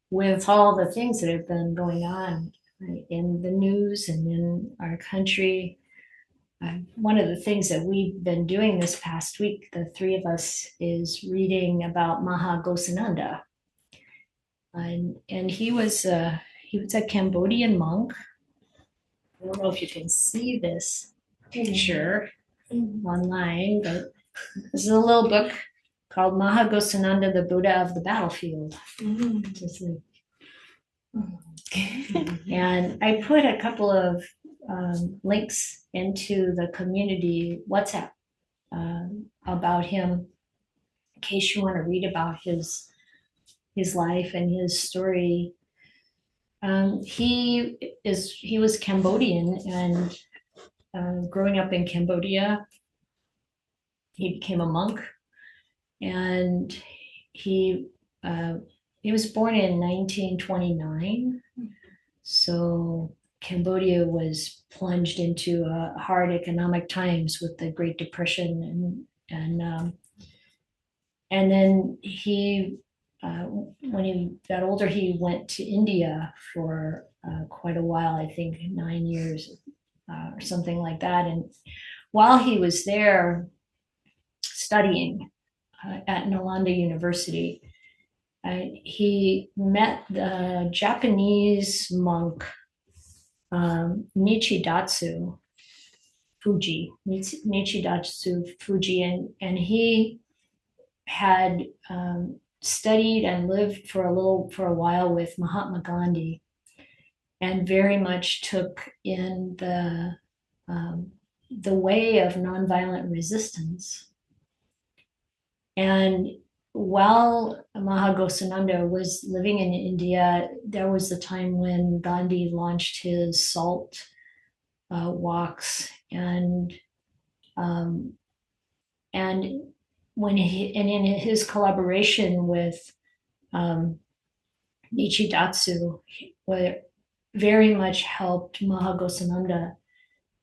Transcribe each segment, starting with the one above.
with all the things that have been going on, right, in the news and in our country. One of the things that we've been doing this past week, the three of us, is reading about Maha Ghsananda. And he was a Cambodian monk. I don't know if you can see this picture online, but this is a little book called Maha Ghsananda, the Buddha of the Battlefield. And I put a couple of links into the community WhatsApp about him, in case you want to read about his life and his story. He was Cambodian, and growing up in Cambodia, he became a monk, and he was born in 1929. So Cambodia was plunged into hard economic times with the Great Depression, and then when he got older, he went to India for quite a while, I think 9 years or something like that. And while he was there studying at Nalanda University, he met the Japanese monk Nichidatsu Fuji, and he had studied and lived for a while with Mahatma Gandhi, and very much took in the way of nonviolent resistance. And while Maha Ghsananda was living in India, there was the time when Gandhi launched his salt walks, and in his collaboration with Nichidatsu, very much helped Maha Ghsananda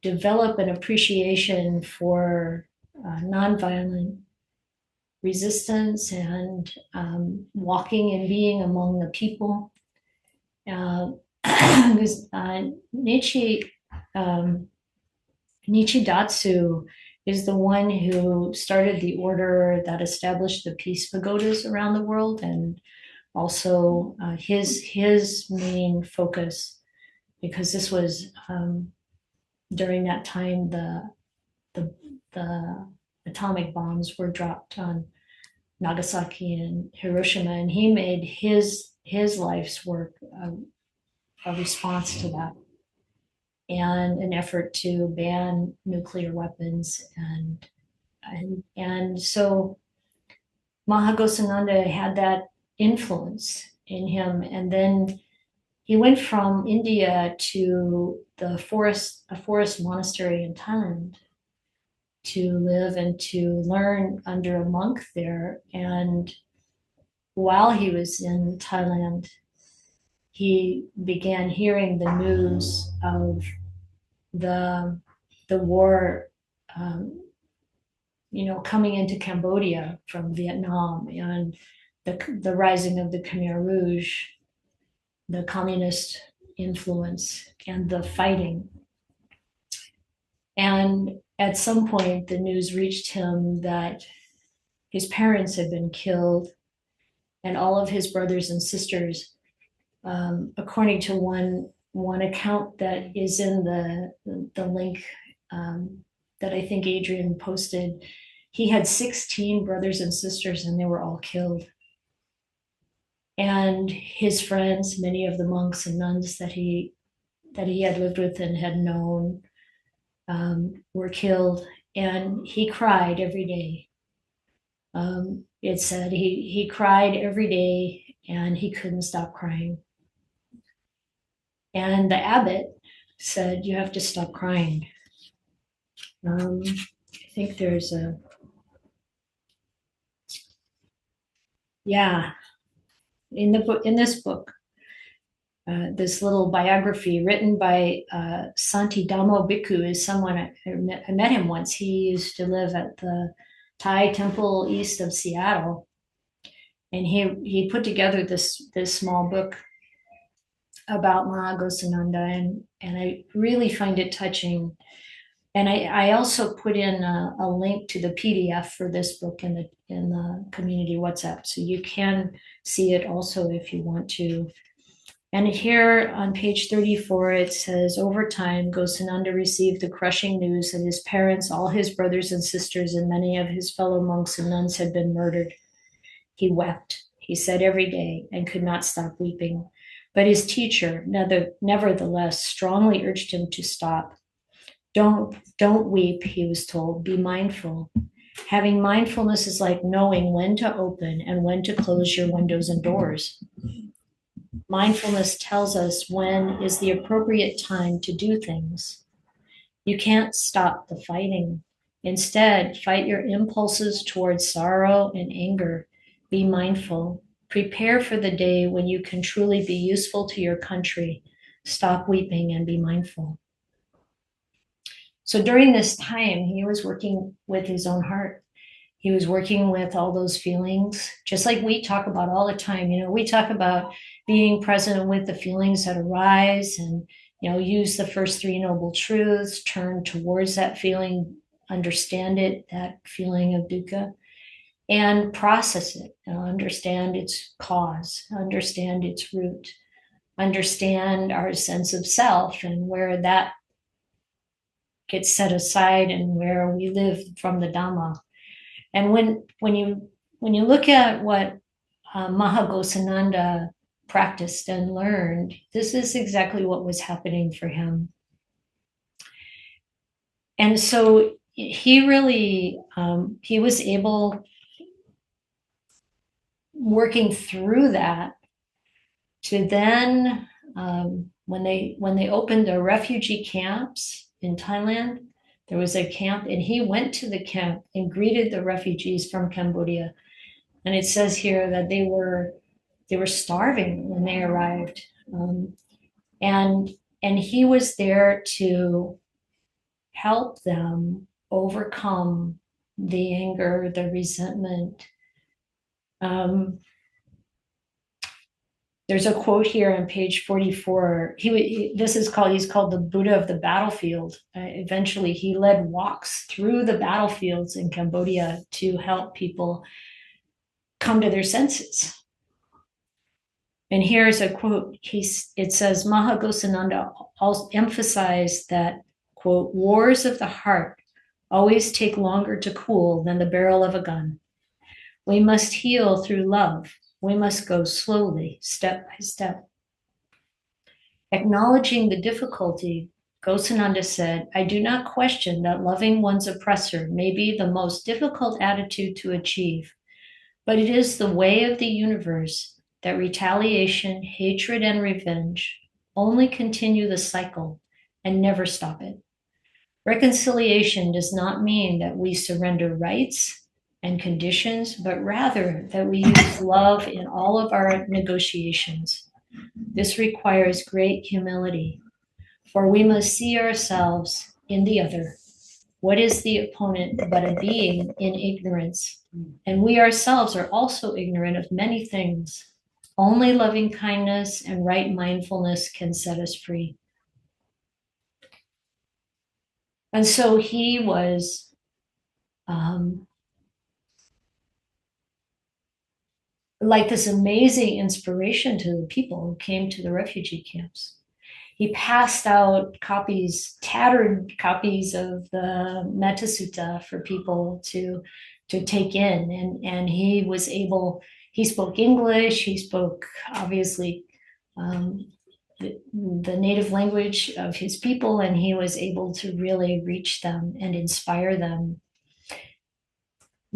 develop an appreciation for nonviolent resistance and walking and being among the people. Nichidatsu is the one who started the order that established the peace pagodas around the world, and also his main focus, because this was during that time the atomic bombs were dropped on Nagasaki and Hiroshima, and he made his life's work a response to that, and an effort to ban nuclear weapons, and so Maha Ghsananda had that influence in him. And then he went from India to a forest monastery in Thailand to live and to learn under a monk there. And while he was in Thailand, he began hearing the news of the war, coming into Cambodia from Vietnam, and the rising of the Khmer Rouge, the communist influence, and the fighting. And at some point, the news reached him that his parents had been killed, and all of his brothers and sisters, according to one account that is in the link that I think Adrian posted. He had 16 brothers and sisters, and they were all killed. And his friends, many of the monks and nuns that he had lived with and had known, were killed, and he cried every day. It said he cried every day, and he couldn't stop crying. And the abbot said, "You have to stop crying." I think there's in this book, this little biography written by Santidamo Bhikkhu is someone I met him once. He used to live at the Thai temple east of Seattle, And he put together this small book about Maha Ghsananda, and I really find it touching. And I also put in a link to the PDF for this book in the community WhatsApp, so you can see it also if you want to. And here on page 34, it says, over time, Ghsananda received the crushing news that his parents, all his brothers and sisters, and many of his fellow monks and nuns had been murdered. He wept, he said every day, and could not stop weeping. But his teacher, nevertheless, strongly urged him to stop. Don't weep, he was told. Be mindful. Having mindfulness is like knowing when to open and when to close your windows and doors. Mindfulness tells us when is the appropriate time to do things. You can't stop the fighting. Instead, fight your impulses towards sorrow and anger. Be mindful. Prepare for the day when you can truly be useful to your country. Stop weeping and be mindful. So during this time, he was working with his own heart. He was working with all those feelings, just like we talk about all the time. We talk about being present with the feelings that arise and, use the first three noble truths, turn towards that feeling, understand it, that feeling of dukkha, and process it, understand its cause, understand its root, understand our sense of self and where that gets set aside and where we live from the Dhamma. And when you look at what Maha Ghsananda practiced and learned, this is exactly what was happening for him. And so he really, he was able, working through that, to then, when they opened the refugee camps in Thailand, there was a camp, and he went to the camp and greeted the refugees from Cambodia. And it says here that they were starving when they arrived, and he was there to help them overcome the anger, the resentment. There's a quote here on page 44. He's called the Buddha of the battlefield. Eventually, he led walks through the battlefields in Cambodia to help people come to their senses. And here's a quote. It says, Maha Ghsananda also emphasized that, quote, wars of the heart always take longer to cool than the barrel of a gun. We must heal through love. We must go slowly, step by step. Acknowledging the difficulty, Ghsananda said, I do not question that loving one's oppressor may be the most difficult attitude to achieve, but it is the way of the universe that retaliation, hatred, and revenge only continue the cycle and never stop it. Reconciliation does not mean that we surrender rights and conditions, but rather that we use love in all of our negotiations. This requires great humility, for we must see ourselves in the other. What is the opponent but a being in ignorance? And we ourselves are also ignorant of many things. Only loving kindness and right mindfulness can set us free. And so he was like this amazing inspiration to the people who came to the refugee camps. He passed out tattered copies of the Metta Sutta for people to take in. And he was able, he spoke English, he spoke obviously the native language of his people, and he was able to really reach them and inspire them.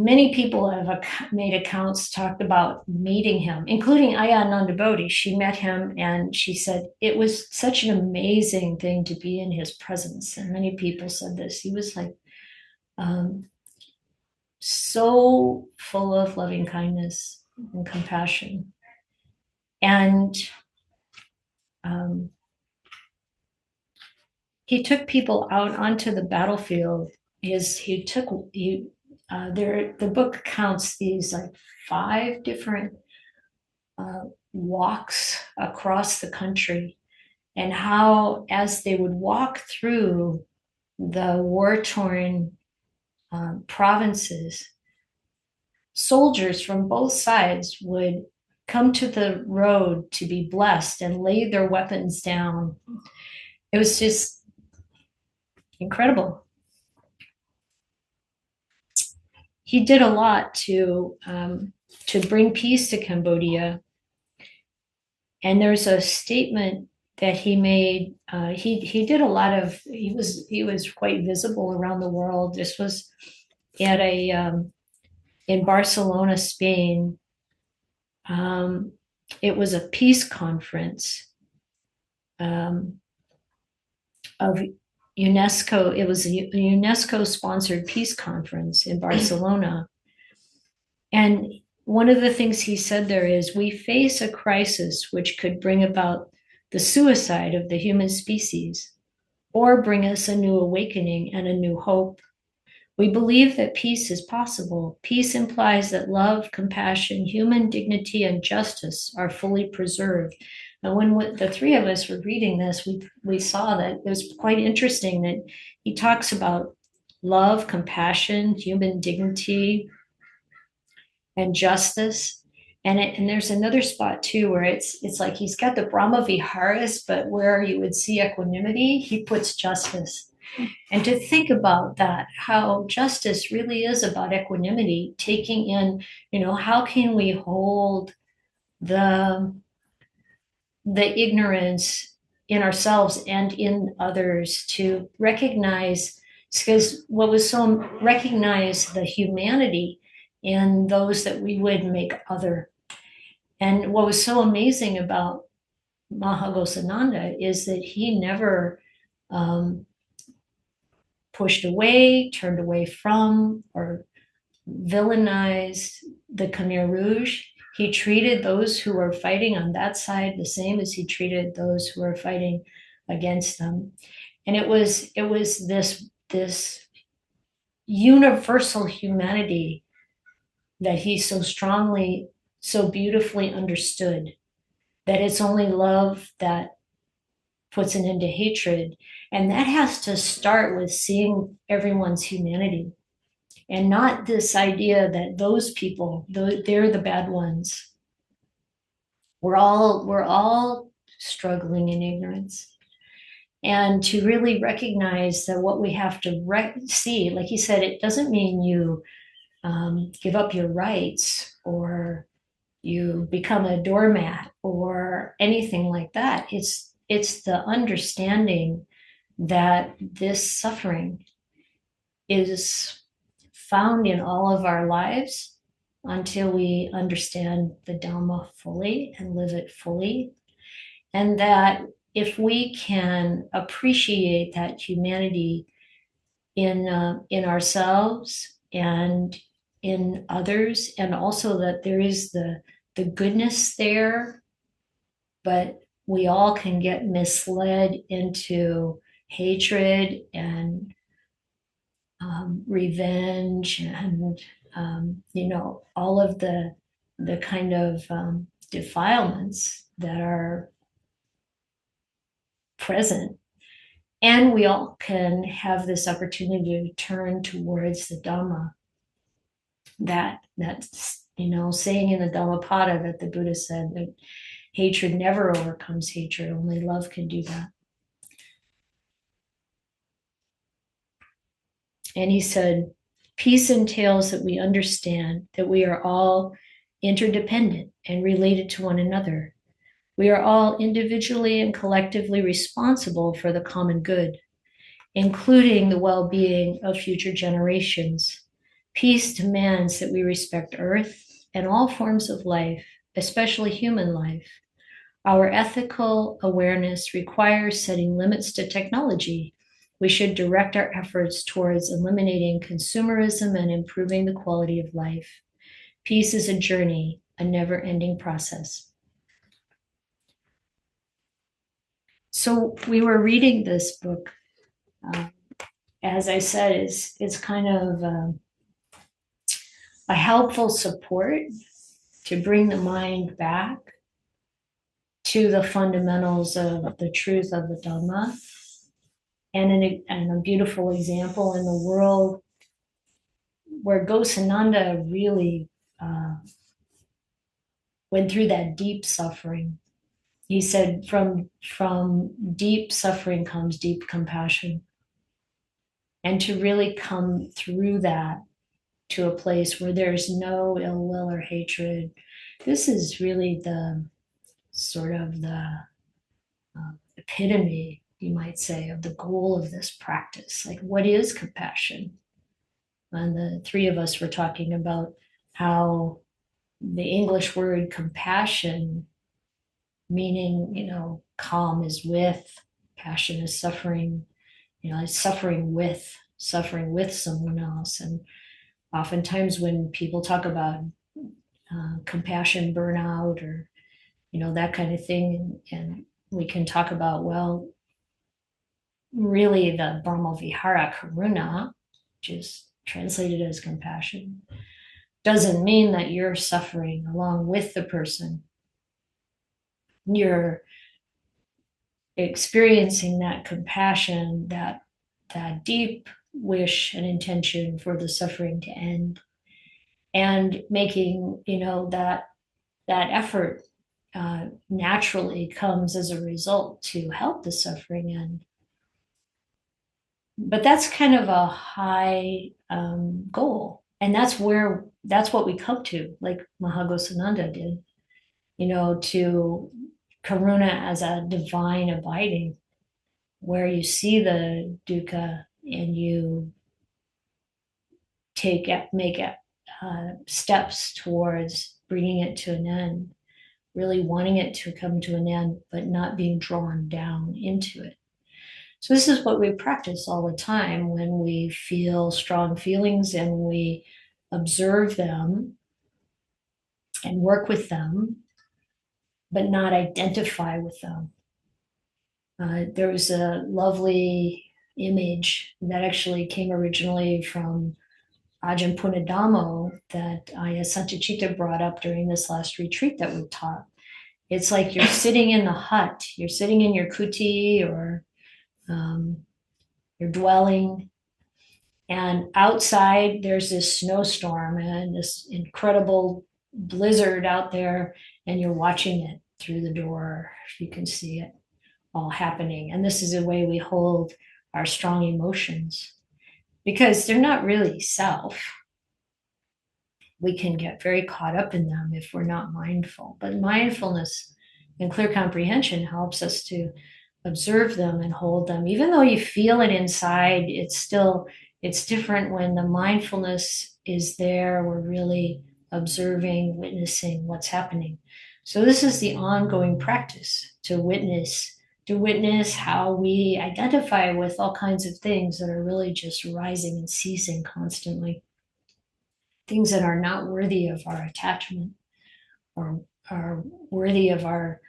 Many people have made accounts, talked about meeting him, including Ayya Bodhi. She met him and she said, it was such an amazing thing to be in his presence. And many people said this. He was like so full of loving kindness and compassion. And he took people out onto the battlefield. The book counts these like 5 different walks across the country, and how, as they would walk through the war-torn provinces, soldiers from both sides would come to the road to be blessed and lay their weapons down. It was just incredible. He did a lot to bring peace to Cambodia. And there's a statement that he made. He did a lot of. He was quite visible around the world. This was at in Barcelona, Spain. It was a peace conference of UNESCO. It was a UNESCO-sponsored peace conference in Barcelona. And one of the things he said there is, we face a crisis which could bring about the suicide of the human species or bring us a new awakening and a new hope. We believe that peace is possible. Peace implies that love, compassion, human dignity, and justice are fully preserved. And when the three of us were reading this, we saw that it was quite interesting that he talks about love, compassion, human dignity, and justice. And there's another spot too where it's like he's got the Brahma Viharas, but where you would see equanimity, he puts justice. And to think about that, how justice really is about equanimity, taking in, how can we hold the ignorance in ourselves and in others, to recognize, because recognize the humanity in those that we would make other. And what was so amazing about Maha Ghsananda is that he never pushed away, turned away from, or villainized the Khmer Rouge. He treated those who were fighting on that side the same as he treated those who were fighting against them. And it was this universal humanity that he so strongly, so beautifully understood, that it's only love that puts an end to hatred. And that has to start with seeing everyone's humanity, and not this idea that those people, they're the bad ones. We're all struggling in ignorance. And to really recognize that what we have to see, like he said, it doesn't mean you give up your rights or you become a doormat or anything like that. It's the understanding that this suffering is found in all of our lives until we understand the Dhamma fully and live it fully. And that if we can appreciate that humanity in ourselves and in others, and also that there is the goodness there, but we all can get misled into hatred and revenge and all of the kind of defilements that are present. And we all can have this opportunity to turn towards the Dhamma. That's saying in the Dhammapada that the Buddha said that hatred never overcomes hatred, only love can do that. And he said, peace entails that we understand that we are all interdependent and related to one another. We are all individually and collectively responsible for the common good, including the well-being of future generations. Peace demands that we respect Earth and all forms of life, especially human life. Our ethical awareness requires setting limits to technology. We should direct our efforts towards eliminating consumerism and improving the quality of life. Peace is a journey, a never-ending process. So we were reading this book. As I said, it's kind of a helpful support to bring the mind back to the fundamentals of the truth of the Dhamma. And a beautiful example in the world where Ghsananda really went through that deep suffering. He said, from deep suffering comes deep compassion. And to really come through that to a place where there's no ill will or hatred, this is really the sort of the epitome, you might say, of the goal of this practice. Like, what is compassion? And the three of us were talking about how the English word compassion, meaning, calm is with, passion is suffering, suffering with someone else. And oftentimes when people talk about compassion burnout or, that kind of thing, and we can talk about, well, really the Brahma Vihara Karuna, which is translated as compassion, doesn't mean that you're suffering along with the person. You're experiencing that compassion, that deep wish and intention for the suffering to end, and making, that effort naturally comes as a result to help the suffering end. But that's kind of a high goal, and that's what we come to, like Maha Ghsananda did, to karuna as a divine abiding, where you see the dukkha and you make steps towards bringing it to an end, really wanting it to come to an end, but not being drawn down into it. So this is what we practice all the time when we feel strong feelings, and we observe them and work with them, but not identify with them. There was a lovely image that actually came originally from Ajahn Punadhammo that Ayya Santussikā brought up during this last retreat that we taught. It's like you're sitting in the hut, you're sitting in your kuti or your dwelling, and outside there's this snowstorm and this incredible blizzard out there, and you're watching it through the door. You can see it all happening. And this is a way we hold our strong emotions, because they're not really self. We can get very caught up in them if we're not mindful. But mindfulness and clear comprehension helps us to observe them and hold them. Even though you feel it inside, it's different when the mindfulness is there. We're really observing, witnessing what's happening. So this is the ongoing practice, to witness how we identify with all kinds of things that are really just rising and ceasing constantly. Things that are not worthy of our attachment or are worthy of our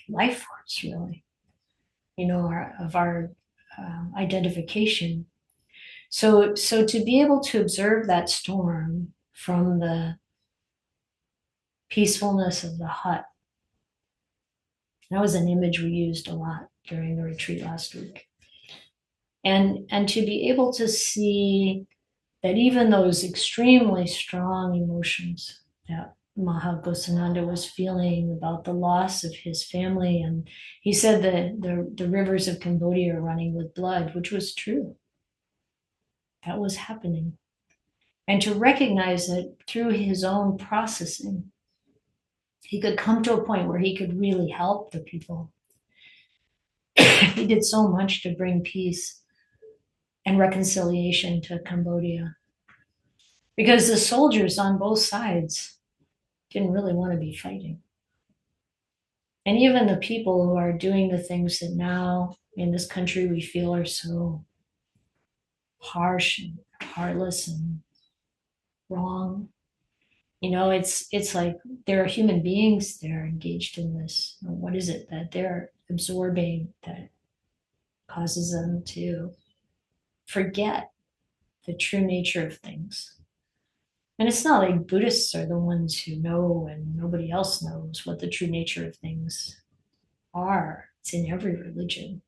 life force, really, of our identification. So to be able to observe that storm from the peacefulness of the hut, that was an image we used a lot during the retreat last week. And to be able to see that even those extremely strong emotions that Maha Ghsananda was feeling about the loss of his family, and he said that the rivers of Cambodia are running with blood, which was true. That was happening. And to recognize that through his own processing, he could come to a point where he could really help the people. He did so much to bring peace and reconciliation to Cambodia, because the soldiers on both sides didn't really want to be fighting. And even the people who are doing the things that now in this country we feel are so harsh and heartless and wrong, it's like there are human beings there engaged in this. What is it that they're absorbing that causes them to forget the true nature of things? And it's not like Buddhists are the ones who know and nobody else knows what the true nature of things are. It's in every religion.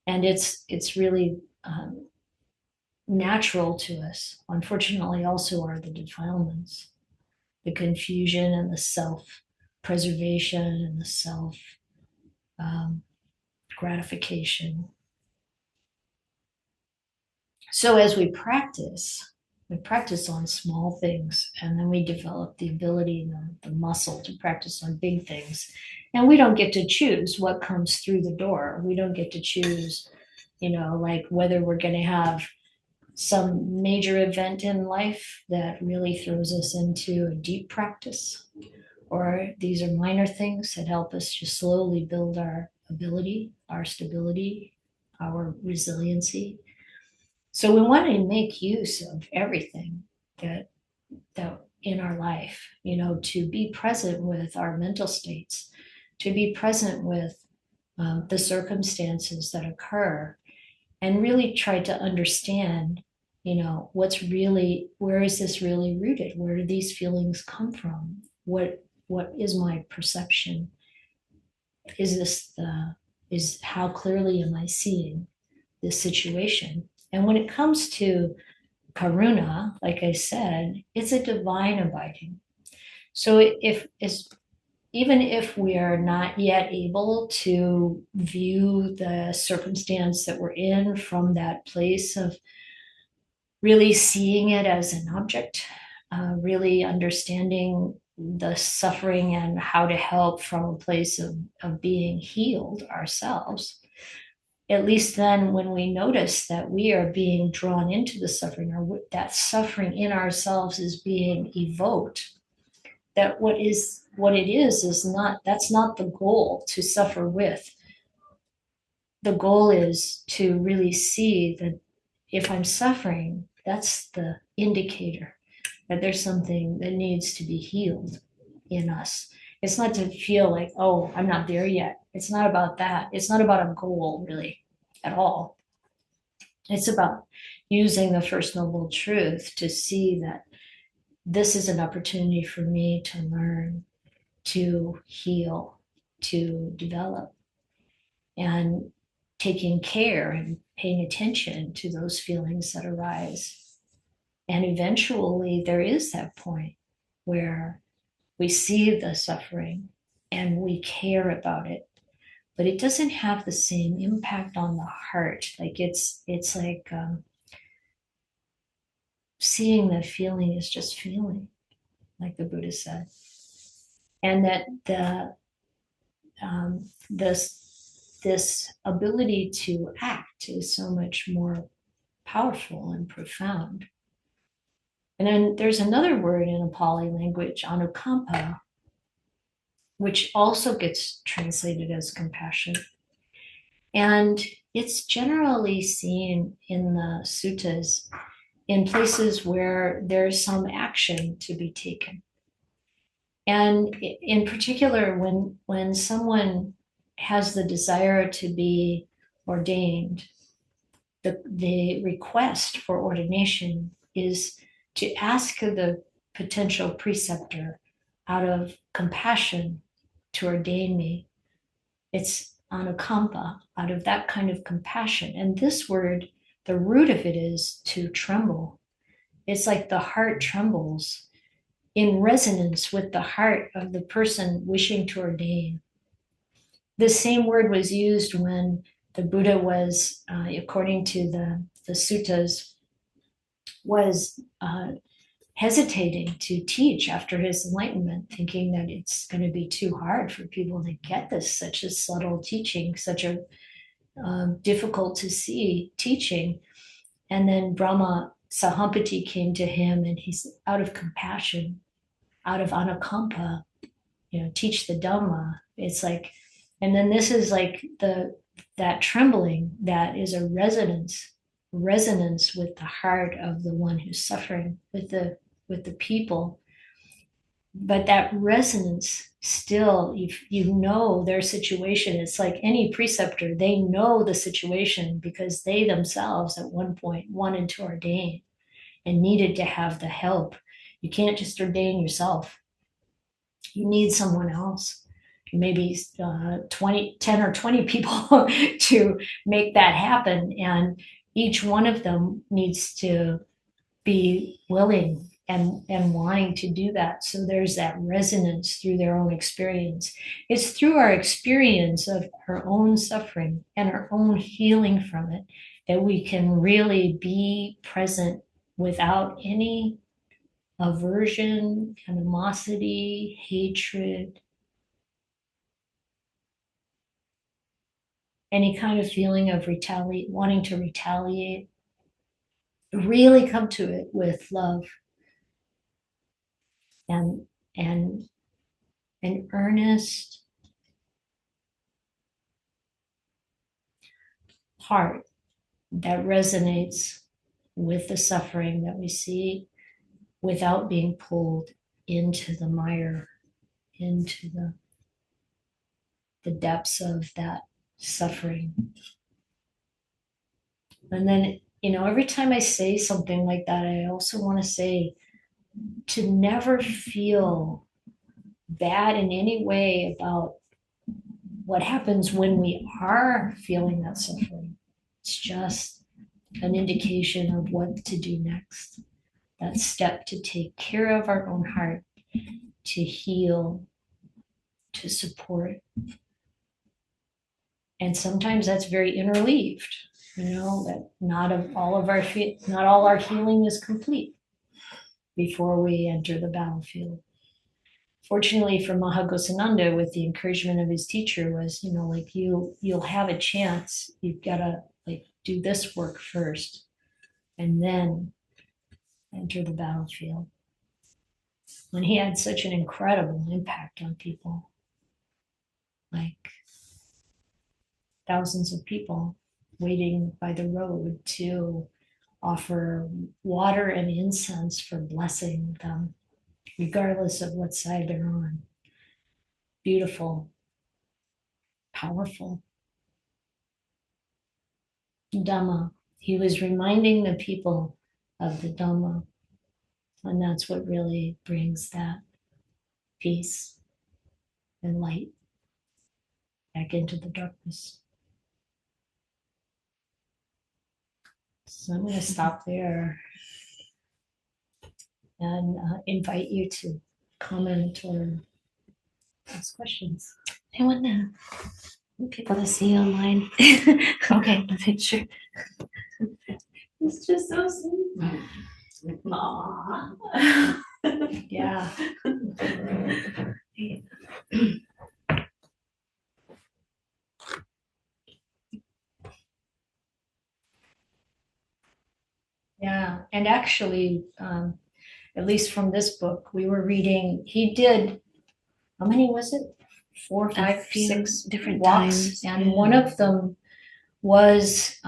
And it's really natural to us. Unfortunately, also are the defilements, the confusion and the self preservation and the self um, gratification. So as we practice on small things, and then we develop the ability and the muscle to practice on big things. And we don't get to choose what comes through the door. We don't get to choose, like whether we're going to have some major event in life that really throws us into a deep practice, or these are minor things that help us just slowly build our ability, our stability, our resiliency. So we want to make use of everything that that in our life, to be present with our mental states, to be present with the circumstances that occur, and really try to understand, where is this really rooted? Where do these feelings come from? What is my perception? Is this the is how clearly am I seeing this situation? And when it comes to karuna, like I said, it's a divine abiding. So even if we are not yet able to view the circumstance that we're in from that place of really seeing it as an object, really understanding the suffering and how to help from a place of being healed ourselves, at least then when we notice that we are being drawn into the suffering, or that suffering in ourselves is being evoked, that what it is not, that's not the goal to suffer with. The goal is to really see that if I'm suffering, that's the indicator that there's something that needs to be healed in us. It's not to feel like, oh, I'm not there yet. It's not about that. It's not about a goal, really, at all. It's about using the First Noble Truth to see that this is an opportunity for me to learn, to heal, to develop, and taking care and paying attention to those feelings that arise. And eventually, there is that point where we see the suffering and we care about it, but it doesn't have the same impact on the heart. Like it's like seeing the feeling is just feeling, like the Buddha said, and that this ability to act is so much more powerful and profound. And then there's another word in a Pali language, anukampa, which also gets translated as compassion. And it's generally seen in the suttas in places where there's some action to be taken. And in particular, when someone has the desire to be ordained, the request for ordination is to ask the potential preceptor out of compassion to ordain me. It's anukampa, out of that kind of compassion. And this word, the root of it is to tremble. It's like the heart trembles in resonance with the heart of the person wishing to ordain. The same word was used when the Buddha was, according to the suttas, was hesitating to teach after his enlightenment, thinking that it's going to be too hard for people to get this, such a subtle teaching, such a difficult to see teaching. And then Brahma Sahampati came to him, and he's out of compassion, out of anukampa, teach the Dhamma. It's like, and then this is like that trembling that is a resonance with the heart of the one who's suffering, with the people. But that resonance still, if their situation, it's like any preceptor, they know the situation because they themselves at one point wanted to ordain. and needed to have the help. You can't just ordain yourself. You need someone else, maybe 10 or 20 people to make that happen. And each one of them needs to be willing and wanting to do that. So there's that resonance through their own experience. It's through our experience of our own suffering and our own healing from it that we can really be present without any aversion, animosity, hatred, any kind of feeling of wanting to retaliate. Really come to it with love and and an earnest heart that resonates with the suffering that we see without being pulled into the mire, into the depths of that suffering. And then, every time I say something like that, I also want to say to never feel bad in any way about what happens when we are feeling that suffering. It's just an indication of what to do next. That step to take care of our own heart, to heal, to support. And sometimes that's very interleaved, that not all our healing is complete before we enter the battlefield. Fortunately for Maha Ghsananda, with the encouragement of his teacher, was, you'll have a chance. You've got to do this work first and then enter the battlefield. And he had such an incredible impact on people, like thousands of people waiting by the road to offer water and incense for blessing them, regardless of what side they're on. Beautiful, powerful. Dhamma. He was reminding the people of the Dhamma. And that's what really brings that peace and light back into the darkness. So I'm going to stop there and invite you to comment or ask questions. I want people to see online. Okay. The picture. It's just so sweet. Aww. Yeah. Yeah, and actually, at least from this book, we were reading, he did, how many was it? 4, 5, 6 different walks. times. And one of them was,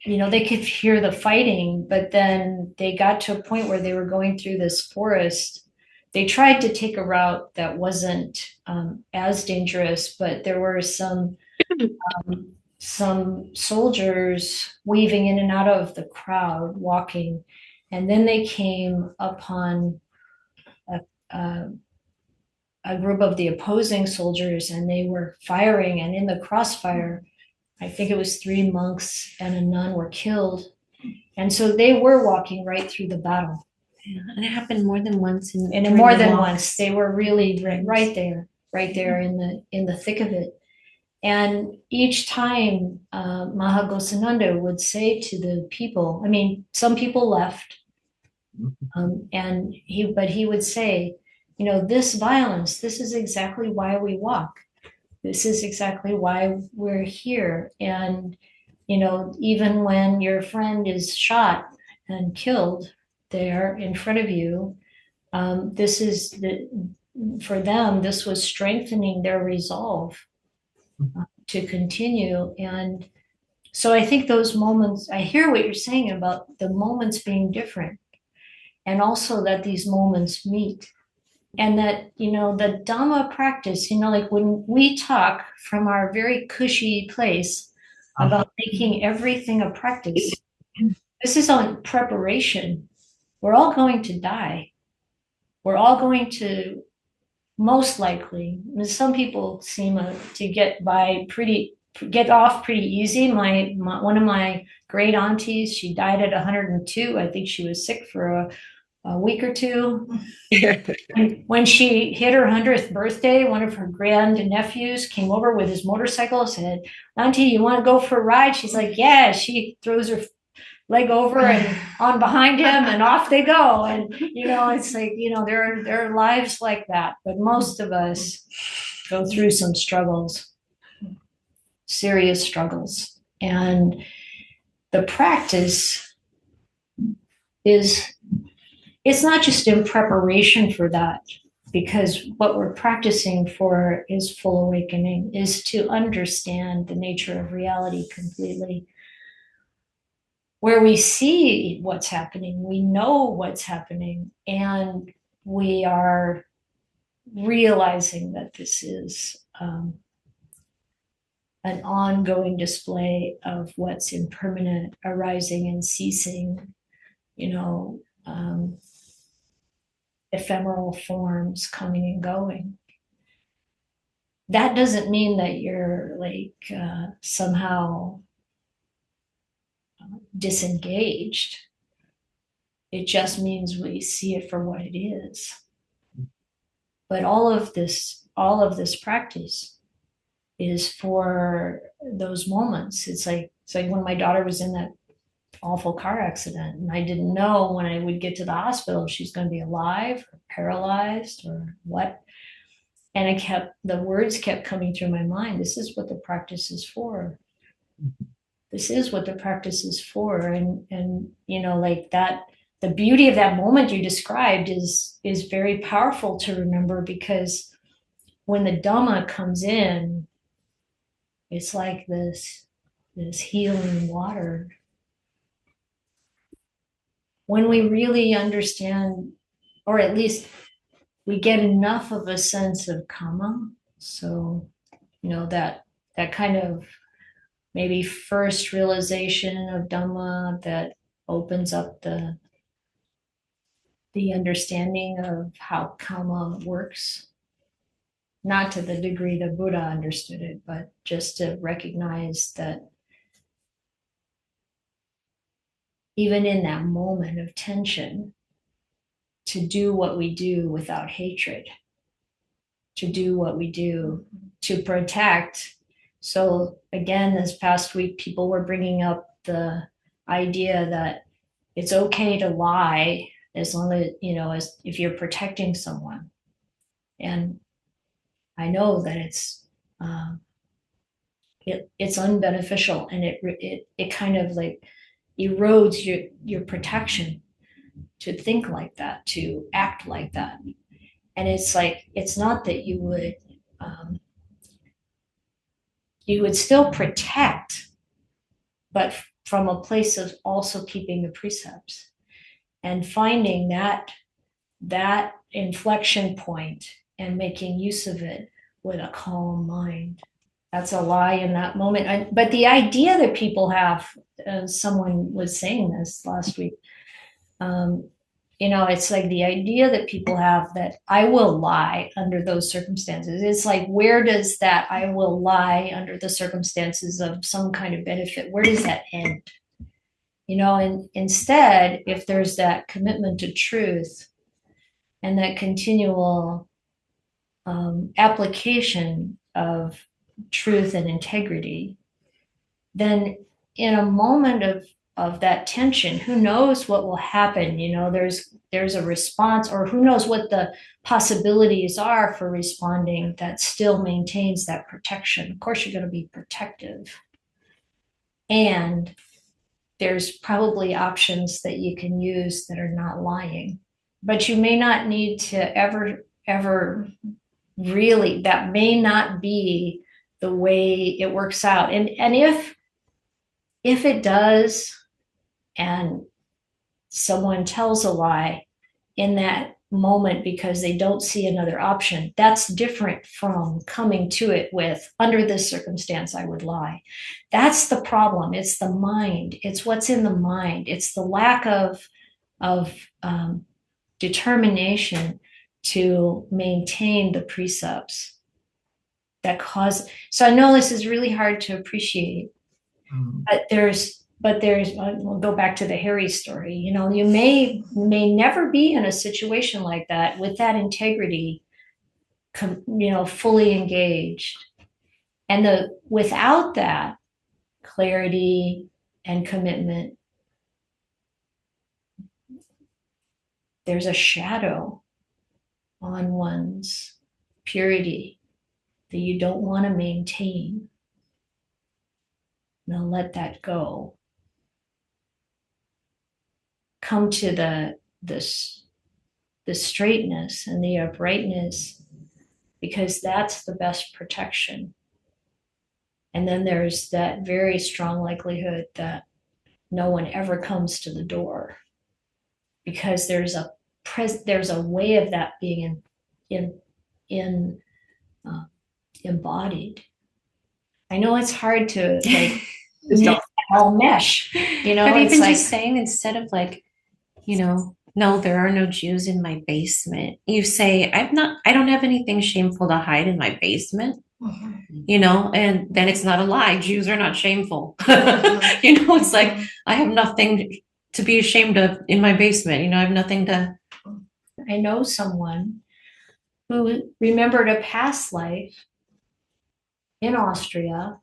they could hear the fighting, but then they got to a point where they were going through this forest. They tried to take a route that wasn't as dangerous, but there were some soldiers weaving in and out of the crowd, walking. And then they came upon a group of the opposing soldiers, and they were firing. And in the crossfire, I think it was 3 monks and a nun were killed. And so they were walking right through the battle. Yeah, and it happened more than once. And more than once, they were really right there in the thick of it. And each time Maha Ghsananda would say to the people, some people left, but he would say, this violence, this is exactly why we walk. This is exactly why we're here. And, even when your friend is shot and killed there in front of you, for them, this was strengthening their resolve to continue. And so I think those moments, I hear what you're saying about the moments being different, and also that these moments meet. And that, the Dhamma practice, like when we talk from our very cushy place about making everything a practice, this is on preparation we're all going to die. We're all going to, most likely, some people seem to get off pretty easy. One of my great aunties, she died at 102. I think she was sick for a week or two. When she hit her 100th birthday, one of her grand nephews came over with his motorcycle, said, "Auntie, you want to go for a ride?" She's like, "Yeah." She throws her leg over and on behind him, and off they go. And it's like, there are lives like that, but most of us go through some struggles, serious struggles. And the practice it's not just in preparation for that, because what we're practicing for is full awakening, is to understand the nature of reality completely, where we see what's happening, we know what's happening, and we are realizing that this is an ongoing display of what's impermanent, arising and ceasing, ephemeral forms coming and going. That doesn't mean that you're somehow disengaged. It just means we see it for what it is. But all of this practice is for those moments. It's like when my daughter was in that awful car accident, and I didn't know when I would get to the hospital if she's going to be alive or paralyzed or what. And the words kept coming through my mind. This is what the practice is for. This is what the practice is for. And like that, the beauty of that moment you described is very powerful to remember, because when the Dhamma comes in, it's like this healing water. When we really understand, or at least we get enough of a sense of karma, so that kind of maybe first realization of Dhamma that opens up the understanding of how karma works, not to the degree the Buddha understood it, but just to recognize that even in that moment of tension, to do what we do without hatred, to do what we do to protect. So again, this past week, people were bringing up the idea that it's okay to lie as long as, as if you're protecting someone. And I know that it's unbeneficial, and it kind of like erodes your protection to think like that, to act like that. And it's like, it's not that you would still protect, but from a place of also keeping the precepts and finding that inflection point and making use of it with a calm mind. That's a lie in that moment. But the idea that people have, someone was saying this last week, it's like the idea that people have that I will lie under those circumstances. It's like, where does that I will lie under the circumstances of some kind of benefit, where does that end? And instead, if there's that commitment to truth and that continual application of truth and integrity, then in a moment of that tension, who knows what will happen? There's a response, or who knows what the possibilities are for responding that still maintains that protection. Of course, you're going to be protective, and there's probably options that you can use that are not lying, but you may not need to ever really, that may not be the way it works out. And if it does, and someone tells a lie in that moment because they don't see another option, that's different from coming to it with, under this circumstance, I would lie. That's the problem. It's the mind. It's what's in the mind. It's the lack of of determination to maintain the precepts that cause. So I know this is really hard to appreciate, but we'll go back to the Harry story. You know, you may never be in a situation like that with that integrity, fully engaged. And without that clarity and commitment, there's a shadow on one's purity that you don't want to maintain. Now let that go. Come to the straightness and the uprightness, because that's the best protection. And then there's that very strong likelihood that no one ever comes to the door, because there's a way of that being embodied. I know it's hard to all mesh, you know. But it's even like, just saying, instead of like, no, there are no Jews in my basement, you say, I don't have anything shameful to hide in my basement. And then it's not a lie. Jews are not shameful. It's like, I have nothing to be ashamed of in my basement. I have nothing to. I know someone who remembered a past life in Austria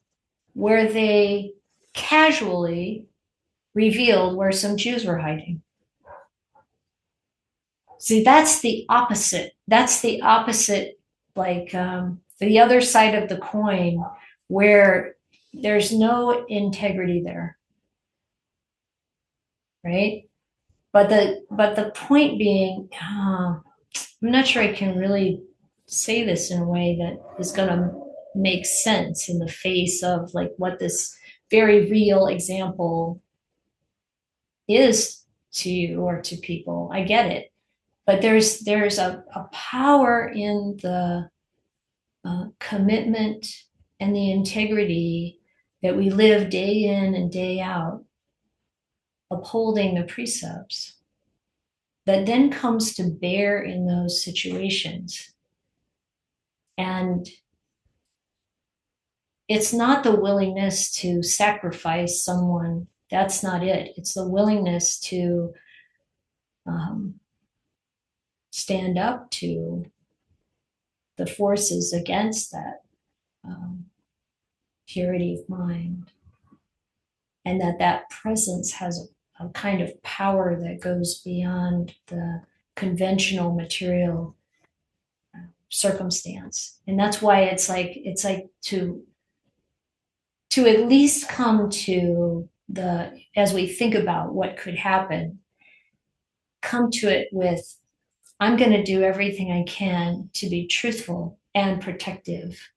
where they casually revealed where some Jews were hiding. See, that's the opposite. That's the opposite, like the other side of the coin, where there's no integrity there, right? But the point being, I'm not sure I can really say this in a way that is going to make sense in the face of like what this very real example is to you or to people. I get it, but there's a power in the commitment and the integrity that we live day in and day out, upholding the precepts, that then comes to bear in those situations. And it's not the willingness to sacrifice someone. That's not it. It's the willingness to stand up to the forces against that purity of mind. And that presence has a kind of power that goes beyond the conventional material circumstance. And that's why it's like to at least come to as we think about what could happen, come to it with, I'm going to do everything I can to be truthful and protective.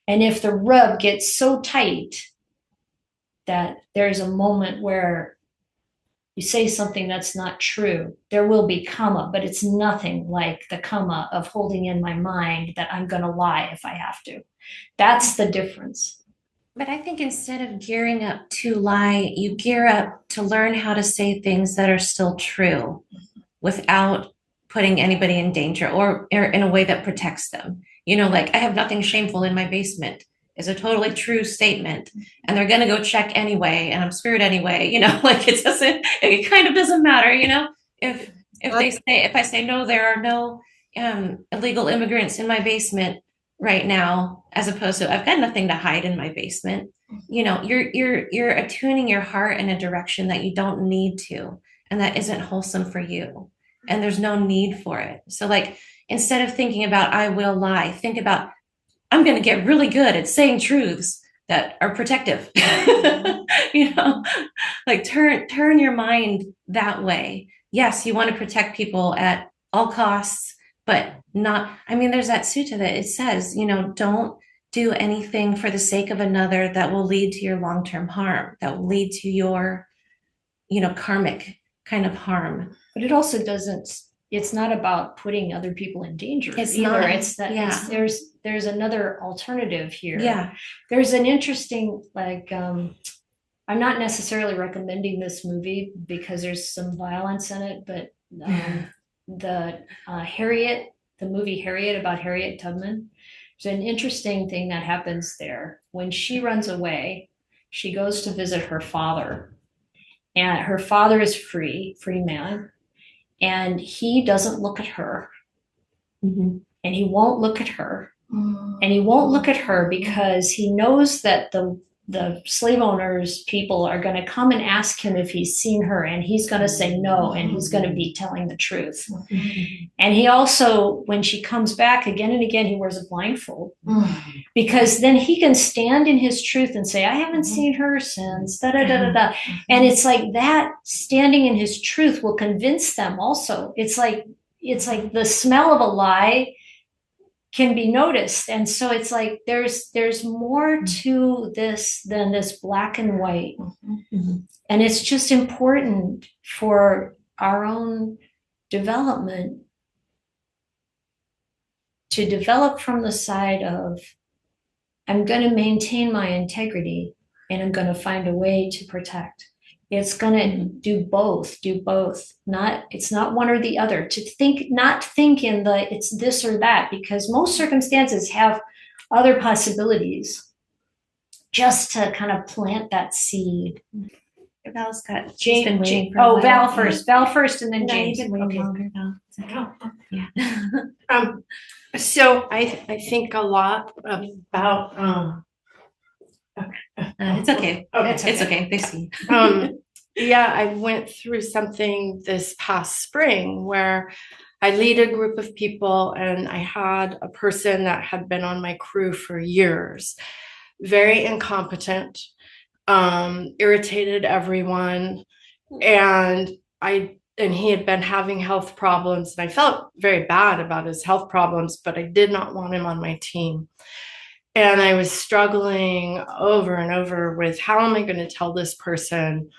And if the rub gets so tight that there's a moment where you say something that's not true, there will be karma, but it's nothing like the karma of holding in my mind that I'm going to lie if I have to. That's the difference. But I think instead of gearing up to lie, you gear up to learn how to say things that are still true without putting anybody in danger, or in a way that protects them. Like, I have nothing shameful in my basement is a totally true statement, and they're going to go check anyway, and I'm screwed anyway. Like, it kind of doesn't matter. If I say no, there are no illegal immigrants in my basement right now, as opposed to, I've got nothing to hide in my basement. You're attuning your heart in a direction that you don't need to, and that isn't wholesome for you, and there's no need for it. So, like, instead of thinking about I will lie, think about, I'm going to get really good at saying truths that are protective. Like, turn your mind that way. Yes, you want to protect people at all costs, but not, there's that sutta that it says, don't do anything for the sake of another that will lead to your long-term harm, that will lead to your, karmic kind of harm. But it also doesn't, it's not about putting other people in danger it's either. Not, it's that there's another alternative here. Yeah. There's an interesting, I'm not necessarily recommending this movie because there's some violence in it, but the Harriet, the movie Harriet about Harriet Tubman, there's an interesting thing that happens there. When she runs away, she goes to visit her father, and her father is free man, and he doesn't look at her, and he won't look at her, and he won't look at her because he knows that the slave owners people are going to come and ask him if he's seen her, and he's going to say no, and he's going to be telling the truth. And he also, when she comes back again and again, he wears a blindfold because then he can stand in his truth and say, I haven't seen her since da da da da da. And it's like that standing in his truth will convince them also. It's like the smell of a lie can be noticed. And so it's like there's more to this than this black and white. And it's just important for our own development to develop from the side of, I'm going to maintain my integrity and I'm going to find a way to protect. It's going to do both. It's not one or the other. Not think in the it's this or that, because most circumstances have other possibilities, just to kind of plant that seed. Val's got. She's been waiting for. Oh, Val first, and then No, James. you've been waiting longer, Val. Yeah. So I think a lot about It's okay. It's okay. They see. Yeah, I went through something this past spring where I lead a group of people, and I had a person that had been on my crew for years, very incompetent, irritated everyone, and he had been having health problems, and I felt very bad about his health problems, but I did not want him on my team. And I was struggling over and over with, how am I going to tell this person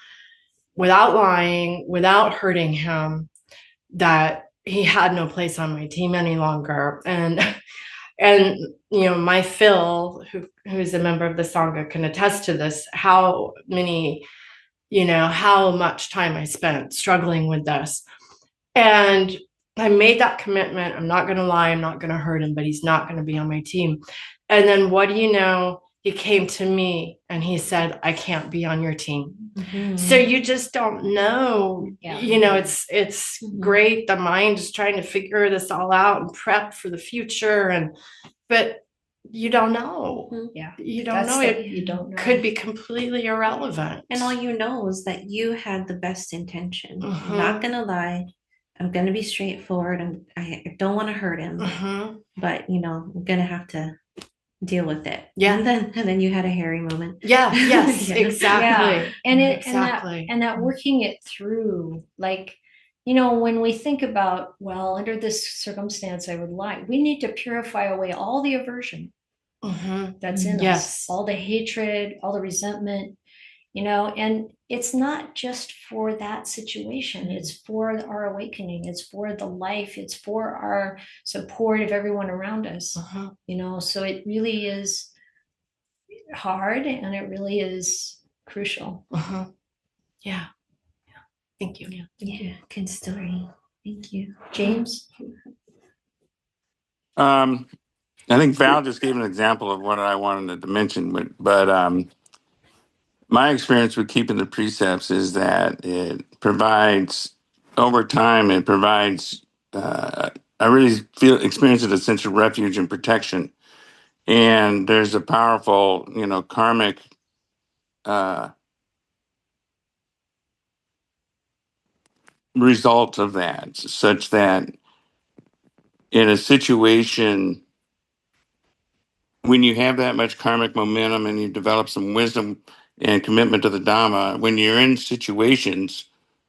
without lying, without hurting him, that he had no place on my team any longer? And my Phil, who's a member of the Sangha, can attest to this, how much time I spent struggling with this. And I made that commitment. I'm not going to lie. I'm not going to hurt him, but he's not going to be on my team. And then what do you know? He came to me and he said, I can't be on your team. So you just don't know. It's great. The mind is trying to figure this all out and prep for the future. But you don't know. Yeah. You don't know. You don't know. Could be completely irrelevant. And all you know is that you had the best intention. I'm not going to lie. I'm going to be straightforward. I don't want to hurt him, but I'm going to have to deal with it. Yeah. And then you had a hairy moment. Yeah. Yes, exactly. Yeah. And that working it through, like, when we think about, well, under this circumstance, I would lie, we need to purify away all the aversion that's in us, all the hatred, all the resentment, and it's not just for that situation. It's for our awakening. It's for the life. It's for our support of everyone around us, so it really is hard, and it really is crucial. Yeah. Thank you. Yeah. Good story. Thank you. James? I think Val just gave an example of what I wanted to mention, but my experience with keeping the precepts is that it provides, over time, I really experience it as a sense of refuge and protection. And there's a powerful, karmic result of that, such that in a situation when you have that much karmic momentum and you develop some wisdom and commitment to the Dhamma, when you're in situations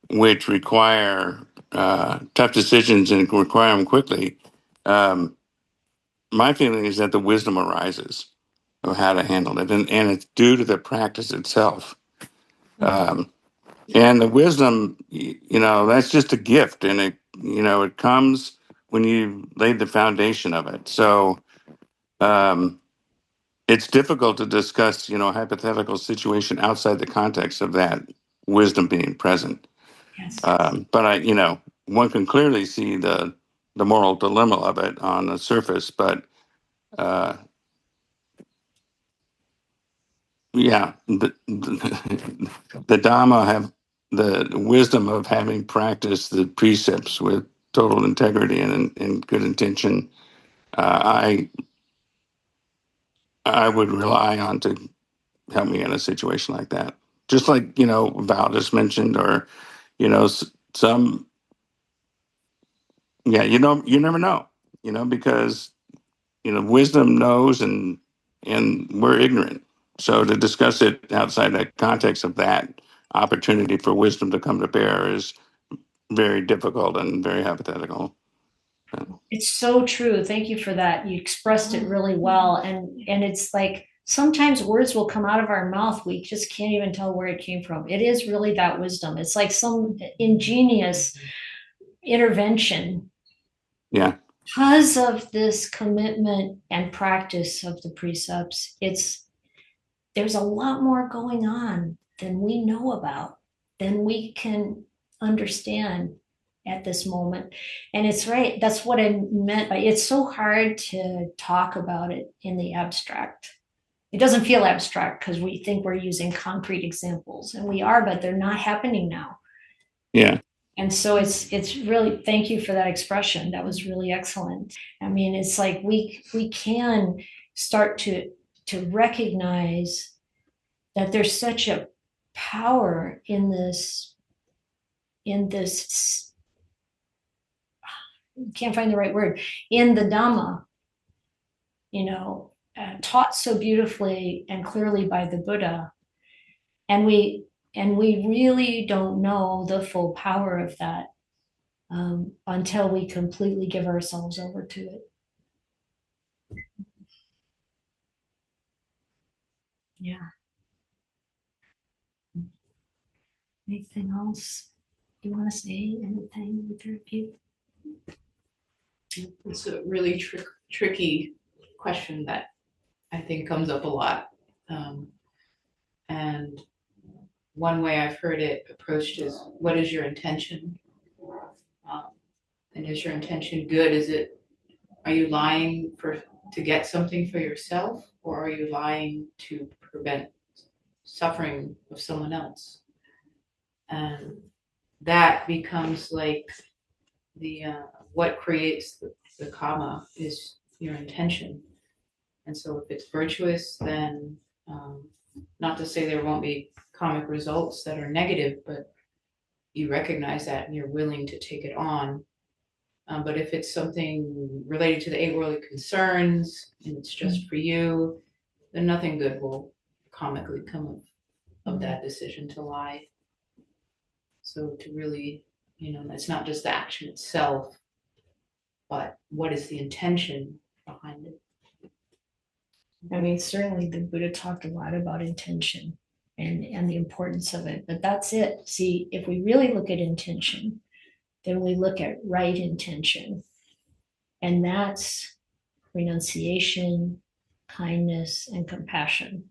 which require tough decisions and require them quickly, my feeling is that the wisdom arises of how to handle it, and it's due to the practice itself. And the wisdom, that's just a gift, and it comes when you laid the foundation of it. So it's difficult to discuss, a hypothetical situation outside the context of that wisdom being present. Yes. But one can clearly see the moral dilemma of it on the surface. But yeah, the Dhamma have the wisdom of having practiced the precepts with total integrity and good intention. I would rely on to help me in a situation like that. Just like, Val just mentioned, or, some, yeah, you never know, because, wisdom knows and we're ignorant. So to discuss it outside the context of that opportunity for wisdom to come to bear is very difficult and very hypothetical. It's so true. Thank you for that. You expressed it really well. And it's like sometimes words will come out of our mouth. We just can't even tell where it came from. It is really that wisdom. It's like some ingenious intervention. Yeah. Because of this commitment and practice of the precepts, there's a lot more going on than we know about, than we can understand at this moment. And it's right, that's what I meant by it's so hard to talk about it in the abstract. It doesn't feel abstract because we think we're using concrete examples, and we are, but they're not happening now. Yeah. And so it's really, thank you for that expression. That was really excellent. I mean, it's like we can start to recognize that there's such a power in this can't find the right word, in the Dhamma, taught so beautifully and clearly by the Buddha. And we really don't know the full power of that until we completely give ourselves over to it. Yeah. Anything else? Do you want to say anything with your view? It's a really tricky question that I think comes up a lot. And one way I've heard it approached is, what is your intention? And is your intention good? Are you lying to get something for yourself, or are you lying to prevent suffering of someone else? And that becomes like the what creates the karma is your intention. And so if it's virtuous, then not to say there won't be karmic results that are negative, but you recognize that and you're willing to take it on. But if it's something related to the 8 worldly concerns and it's just for you, then nothing good will karmically come of that decision to lie. So to really, it's not just the action itself, but what is the intention behind it? I mean, certainly the Buddha talked a lot about intention and the importance of it, but that's it. See, if we really look at intention, then we look at right intention, and that's renunciation, kindness, and compassion.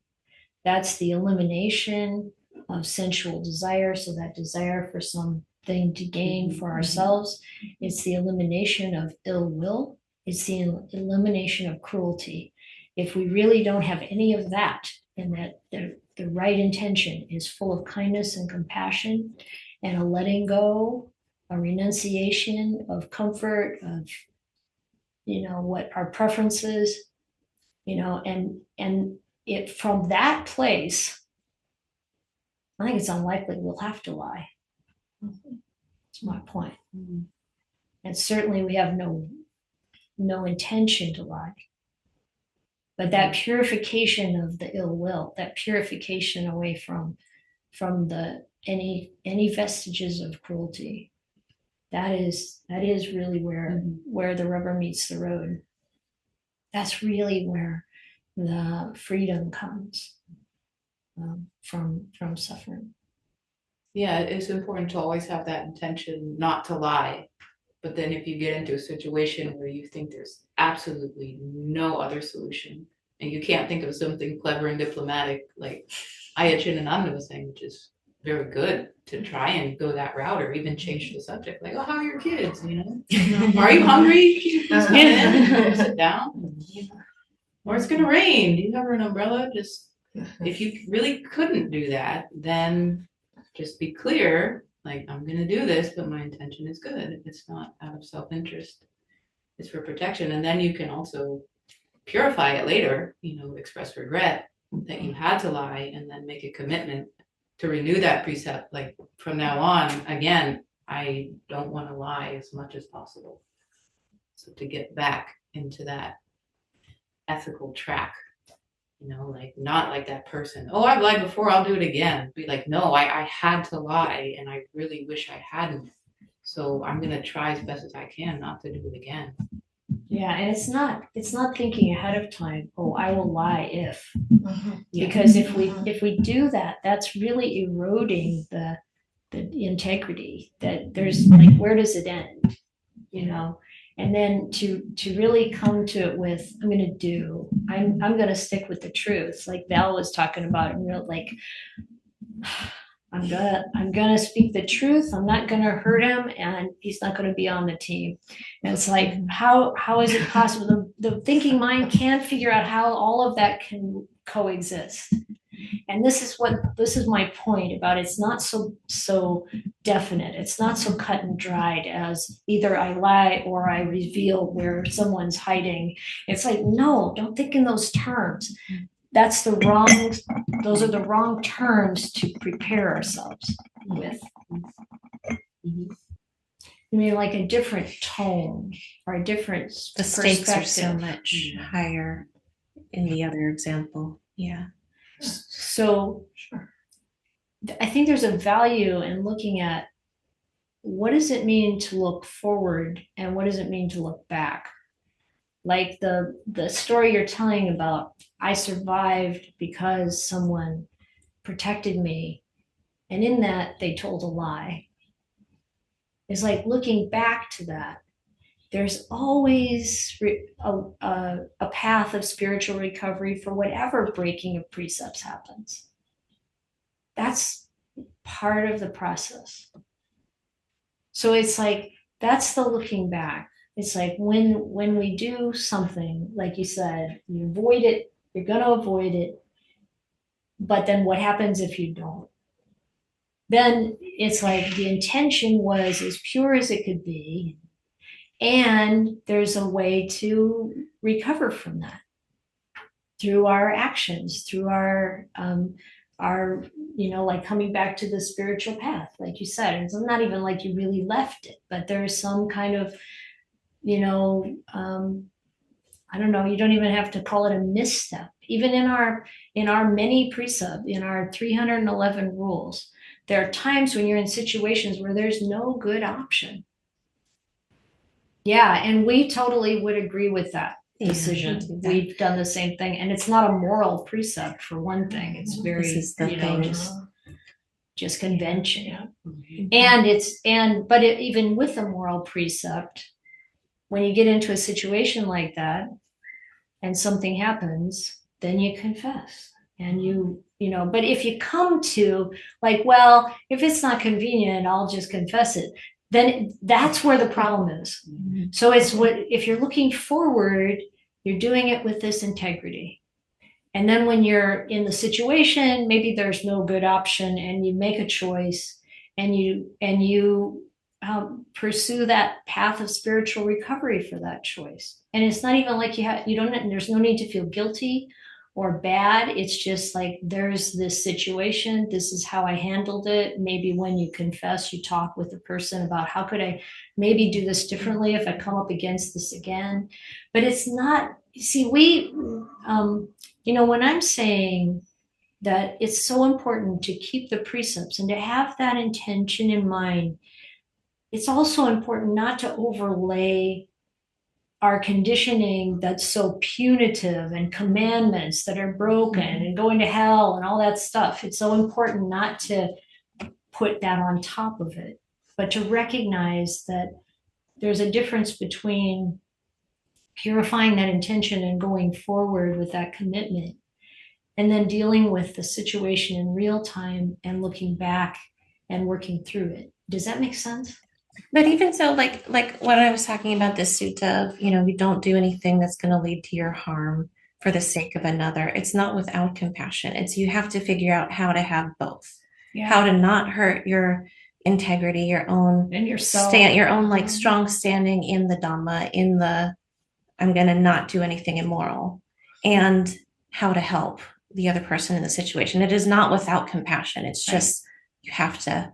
That's the elimination of sensual desire, so that desire for something to gain for ourselves. It's the elimination of ill will. It's the elimination of cruelty. If we really don't have any of that, and that the right intention is full of kindness and compassion and a letting go, a renunciation of comfort, of what our preferences, and it from that place, I think it's unlikely we'll have to lie. That's my point. And certainly we have no intention to lie. But that purification of the ill will, that purification away from the any vestiges of cruelty, that is really where the rubber meets the road. That's really where the freedom comes from suffering. Yeah, it's important to always have that intention not to lie. But then if you get into a situation where you think there's absolutely no other solution, and you can't think of something clever and diplomatic like Ayya Ghsananda was saying, which is very good, to try and go that route or even change the subject. Like, oh, how are your kids? You know, are you hungry? Can you please come in? Sit down. You know? Or it's gonna rain. Do you have an umbrella? Just if you really couldn't do that, then just be clear. Like, I'm gonna do this, but my intention is good. It's not out of self-interest. It's for protection, and then you can also purify it later. You know, express regret that you had to lie, and then make a commitment to renew that precept. Like, from now on, again, I don't want to lie as much as possible. So to get back into that ethical track, you know, like not like that person, oh, I've lied before, I'll do it again. Be like, no, I had to lie and I really wish I hadn't. So I'm gonna try as best as I can not to do it again. Yeah, and it's not thinking ahead of time, oh, I will lie if. Because if we do that, that's really eroding the integrity, that there's like, where does it end? You know? And then to really come to it with, I'm gonna stick with the truth, like Val was talking about, and you're like, I'm gonna speak the truth. I'm not gonna hurt him, and he's not gonna be on the team. And it's like, how is it possible? The thinking mind can't figure out how all of that can coexist. And this is my point about, it's not so definite. It's not so cut and dried as either I lie or I reveal where someone's hiding. It's like, no, don't think in those terms. Those are the wrong terms to prepare ourselves with. Mhm. I mean, like a different tone or a different The stakes are so perspective. much higher in the other example. Yeah. So I think there's a value in looking at, what does it mean to look forward and what does it mean to look back? Like the story you're telling about, I survived because someone protected me, and in that they told a lie. It's like looking back to that. There's always a path of spiritual recovery for whatever breaking of precepts happens. That's part of the process. So it's like, that's the looking back. It's like when we do something, like you said, you avoid it, you're gonna avoid it. But then what happens if you don't? Then it's like the intention was as pure as it could be, and there's a way to recover from that through our actions, through our like coming back to the spiritual path, like you said. And it's not even like you really left it, but there's some kind of, I don't know, you don't even have to call it a misstep. Even in our many precept, in our 311 rules, there are times when you're in situations where there's no good option. Yeah, and we totally would agree with that decision. Yeah. We've done the same thing, and it's not a moral precept for one thing. It's very, This is the thing. just convention. Mhm. But even with a moral precept, when you get into a situation like that and something happens, then you confess. And but if you come to like, well, if it's not convenient, I'll just confess it, then that's where the problem is. Mhm. So if you're looking forward, you're doing it with this integrity. And then when you're in the situation, maybe there's no good option and you make a choice and you pursue that path of spiritual recovery for that choice. And it's not even like there's no need to feel guilty or bad. It's just like, there's this situation, this is how I handled it. Maybe when you confess, you talk with the person about, how could I maybe do this differently if I come up against this again. But it's not, when I'm saying that it's so important to keep the precepts and to have that intention in mind, it's also important not to overlay our conditioning that's so punitive and commandments that are broken and going to hell and all that stuff. It's so important not to put that on top of it, but to recognize that there's a difference between purifying that intention and going forward with that commitment, and then dealing with the situation in real time and looking back and working through it. Does that make sense? But even so, like what I was talking about, this sutta of, you don't do anything that's going to lead to your harm for the sake of another. It's not without compassion. It's you have to figure out how to have both. How to not hurt your integrity, your own And yourself. your own like strong standing in the Dhamma, in the I'm going to not do anything immoral, and how to help the other person in the situation. It is not without compassion. It's just you have to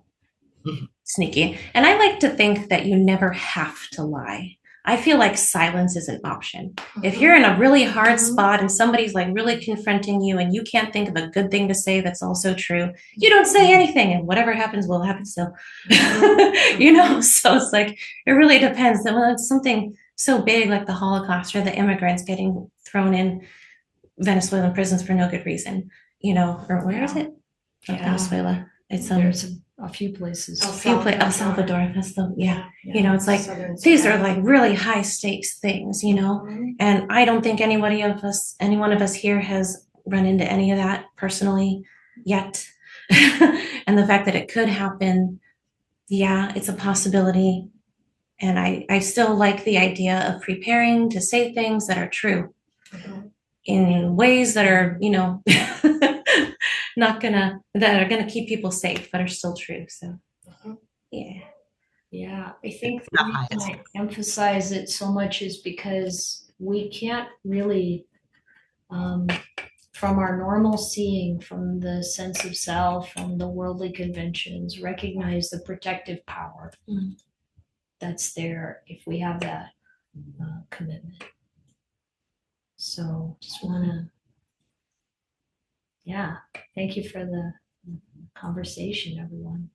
sneaky. And I like to think that you never have to lie. I feel like silence is an option. If you're in a really hard spot and somebody's like really confronting you and you can't think of a good thing to say that's also true, you don't say anything, and whatever happens will happen still. So it's like, it really depends. When it's something so big like the Holocaust or the immigrants getting thrown in Venezuelan prisons for no good reason, or where is it? Not Venezuela. It's There's a few places. El Salvador. That's it's like these are like really high stakes things, and I don't think any one of us here has run into any of that personally yet. And the fact that it could happen, it's a possibility. And I still like the idea of preparing to say things that are true in ways that are, that are gonna keep people safe, but are still true. So, Yeah, I think the reason I emphasize it so much is because we can't really, from our normal seeing, from the sense of self, from the worldly conventions, recognize the protective power that's there if we have that commitment. So just wanna, thank you for the conversation, everyone.